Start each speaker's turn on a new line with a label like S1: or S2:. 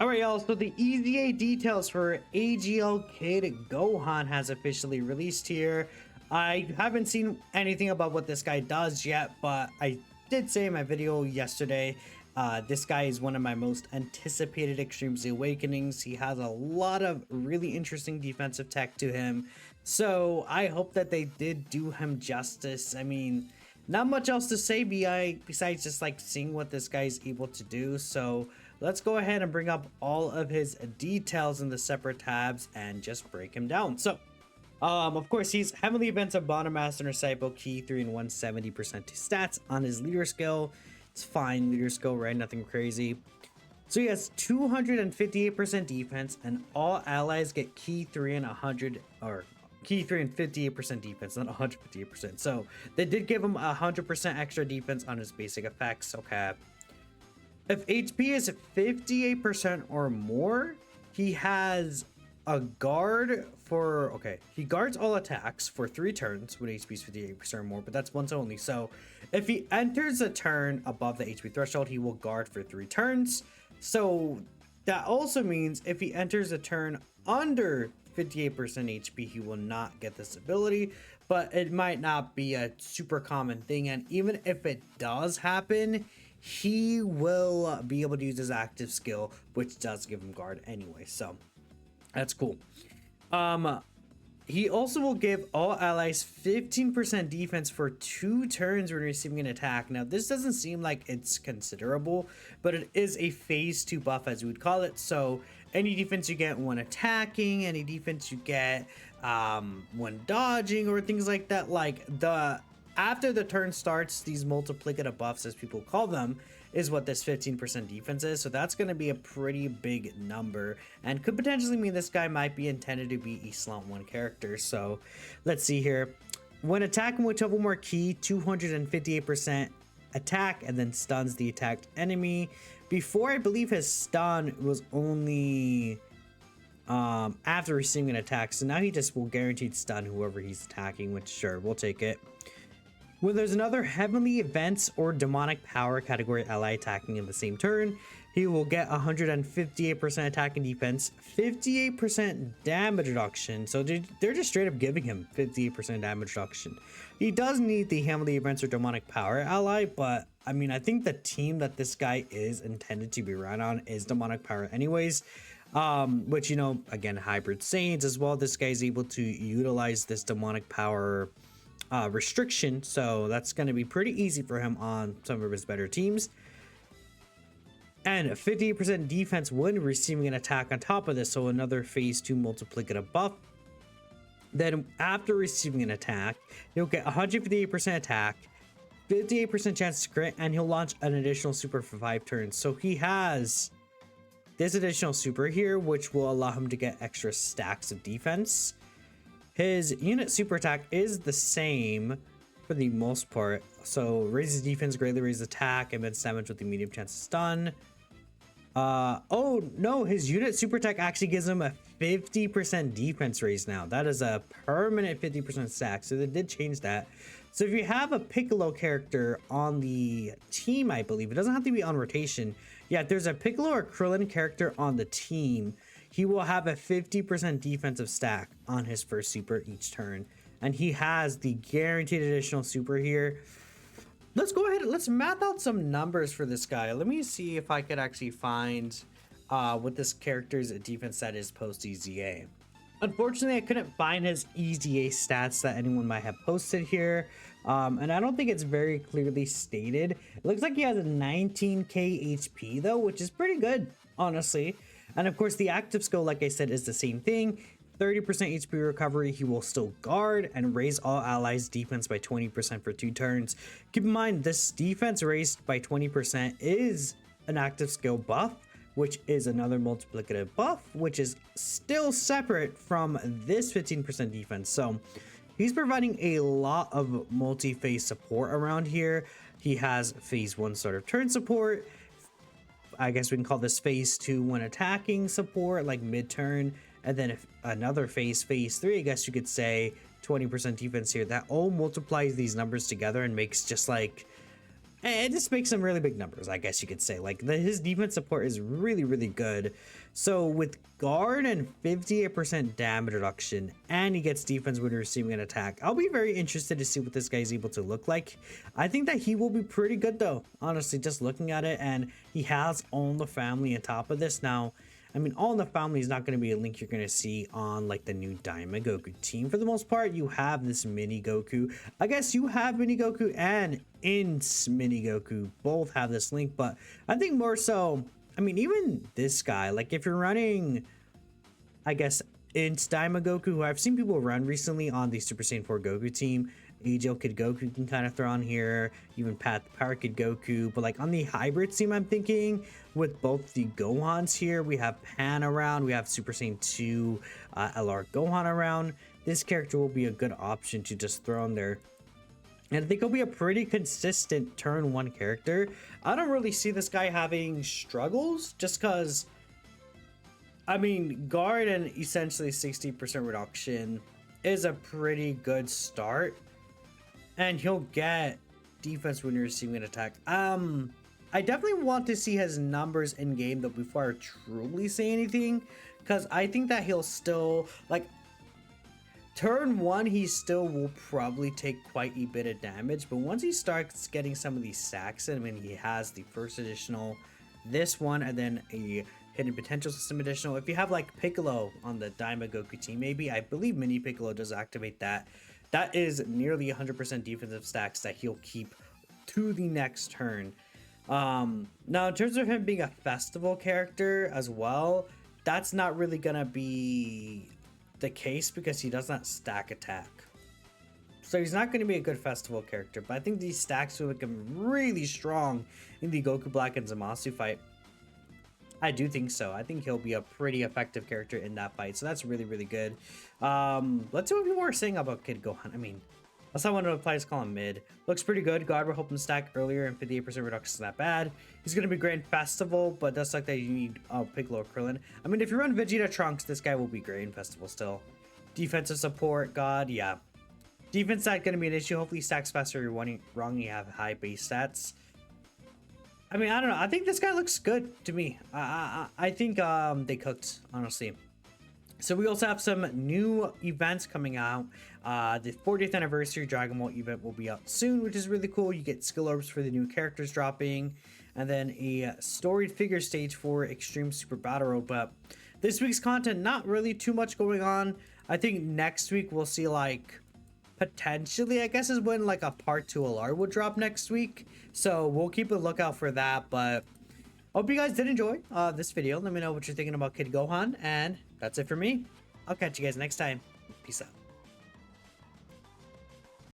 S1: All right, y'all. So the EZA details for AGL Kid Gohan has officially released here. I haven't seen anything about what this guy does yet, but I did say in my video yesterday, this guy is one of my most anticipated Extreme Z Awakenings. He has a lot of really interesting defensive tech to him, so I hope that they did do him justice. I mean, not much else to say besides just like seeing what this guy's able to do. So let's go ahead and bring up all of his details in the separate tabs and just break him down. So of course, he's Heavenly Events of Bottom Master Disciple, Key 3 and 170% to stats on his leader skill. It's fine leader skill, right? Nothing crazy. So he has 258% defense, and all allies get Key 3 and 100, or Key 3 and 58% defense, not 158%. So they did give him 100% extra defense on his basic effects. Okay. If HP is 58% or more, he has a guard for, okay, he guards all attacks for 3 turns when HP is 58% or more, but that's once only. So if he enters a turn above the HP threshold, he will guard for 3 turns. So that also means if he enters a turn under 58% HP, he will not get this ability, but it might not be a super common thing. And even if it does happen, he will be able to use his active skill, which does give him guard anyway. So that's cool. He also will give all allies 15% defense for 2 turns when receiving an attack. Now, this doesn't seem like it's considerable, but it is a phase 2 buff, as we would call it. So any defense you get when attacking, any defense you get when dodging or things like that, like after the turn starts, these multiplicative buffs, as people call them, is what this 15% defense is. So that's going to be a pretty big number and could potentially mean this guy might be intended to be a slot 1 character. So let's see here. When attacking with double more key, 258% attack and then stuns the attacked enemy. Before, I believe his stun was only after receiving an attack. So now he just will guaranteed stun whoever he's attacking, which sure, we'll take it. When there's another Heavenly Events or Demonic Power category ally attacking in the same turn, he will get 158% attack and defense, 58% damage reduction. So they're just straight up giving him 58% damage reduction. He does need the Heavenly Events or Demonic Power ally, but I mean, I think the team that this guy is intended to be run on is Demonic Power anyways. Which, you know, again, Hybrid Saints as well. This guy is able to utilize this Demonic Power restriction, so that's going to be pretty easy for him on some of his better teams. And 50% defense when receiving an attack on top of this, so another phase 2 multiplicative buff. Then after receiving an attack, he'll get 158% attack, 58% chance to crit, and he'll launch an additional super for 5 turns. So he has this additional super here, which will allow him to get extra stacks of defense. His unit super attack is the same for the most part. So raises defense, greatly raises attack, and then damage with the medium chance to stun. Oh no, his unit super attack actually gives him a 50% defense raise now. That is a permanent 50% stack. So they did change that. So if you have a Piccolo character on the team, I believe, it doesn't have to be on rotation. Yeah, if there's a Piccolo or Krillin character on the team, he will have a 50% defensive stack on his first super each turn. And he has the guaranteed additional super here. Let's go ahead and let's map out some numbers for this guy. Let me see if I could actually find what this character's defense stat is post EZA. Unfortunately, I couldn't find his EZA stats that anyone might have posted here. And I don't think it's very clearly stated. It looks like he has a 19k HP though, which is pretty good, honestly. And of course, the active skill, like I said, is the same thing. 30% HP recovery, he will still guard and raise all allies defense by 20% for 2 turns. Keep in mind, this defense raised by 20% is an active skill buff, which is another multiplicative buff, which is still separate from this 15% defense. So he's providing a lot of multi-phase support around here. He has phase 1 start of turn support. I guess we can call this phase 2 when attacking support, like mid-turn, and then if another phase 3, I guess you could say 20% defense here. That all multiplies these numbers together and makes just like And this makes some really big numbers, I guess you could say. Like his defense support is really, really good. So with guard and 58% damage reduction, and he gets defense when receiving an attack, I'll be very interested to see what this guy is able to look like. I think that he will be pretty good though, honestly, just looking at it. And he has All in the Family on top of this. Now, I mean, All in the Family is not going to be a link you're going to see on like the new Diamond Goku team. For the most part, you have this mini Goku. I guess you have mini Goku and Ins mini Goku both have this link, but I think more so, I mean, even this guy, like if you're running, I guess, Ins Diamond Goku, who I've seen people run recently on the Super Saiyan 4 Goku team, AGL Kid Goku can kind of throw on here, even Path Power Kid Goku, but like on the hybrid team, I'm thinking with both the Gohans here, we have Pan around, we have Super Saiyan 2 LR Gohan around. This character will be a good option to just throw in there. And I think he'll be a pretty consistent turn 1 character. I don't really see this guy having struggles just because, I mean, guard and essentially 60% reduction is a pretty good start. And he'll get defense when you're receiving an attack. I definitely want to see his numbers in game though before I truly say anything, because I think that he'll still, like, turn 1 he still will probably take quite a bit of damage, but once he starts getting some of these sacks in, I mean, he has the first additional, this one, and then a hidden potential system additional. If you have like Piccolo on the Diamond Goku team, maybe, I believe Mini Piccolo does activate that. That is nearly 100% defensive stacks that he'll keep to the next turn. Now, in terms of him being a festival character as well, that's not really gonna be the case because he does not stack attack. So he's not going to be a good festival character, but I think these stacks will become really strong in the Goku Black and Zamasu fight. I do think so. I think he'll be a pretty effective character in that fight, so that's really, really good. Let's see what people are saying about Kid Gohan. I mean, that's not one of the players call him mid. Looks pretty good. God, we're hoping stack earlier, and 58% reduction is not bad. He's going to be great in Festival, but that's like that you need Piccolo or Krillin. I mean, if you run Vegeta Trunks, this guy will be great in Festival still. Defensive support, God, yeah. Defense not going to be an issue. Hopefully stacks faster. You're wrong, you have high base stats. I mean, I don't know. I think this guy looks good to me. I think they cooked, honestly. So we also have some new events coming out. The 40th anniversary Dragon Ball event will be out soon, which is really cool. You get skill orbs for the new characters dropping, and then a storied figure stage for Extreme Super Battle Road. But this week's content, not really too much going on. I think next week we'll see, like, potentially, I guess, is when like a part 2 LR will drop next week. So we'll keep a lookout for that. But hope you guys did enjoy this video. Let me know what you're thinking about Kid Gohan, and that's it for me. I'll catch you guys next time. Peace out.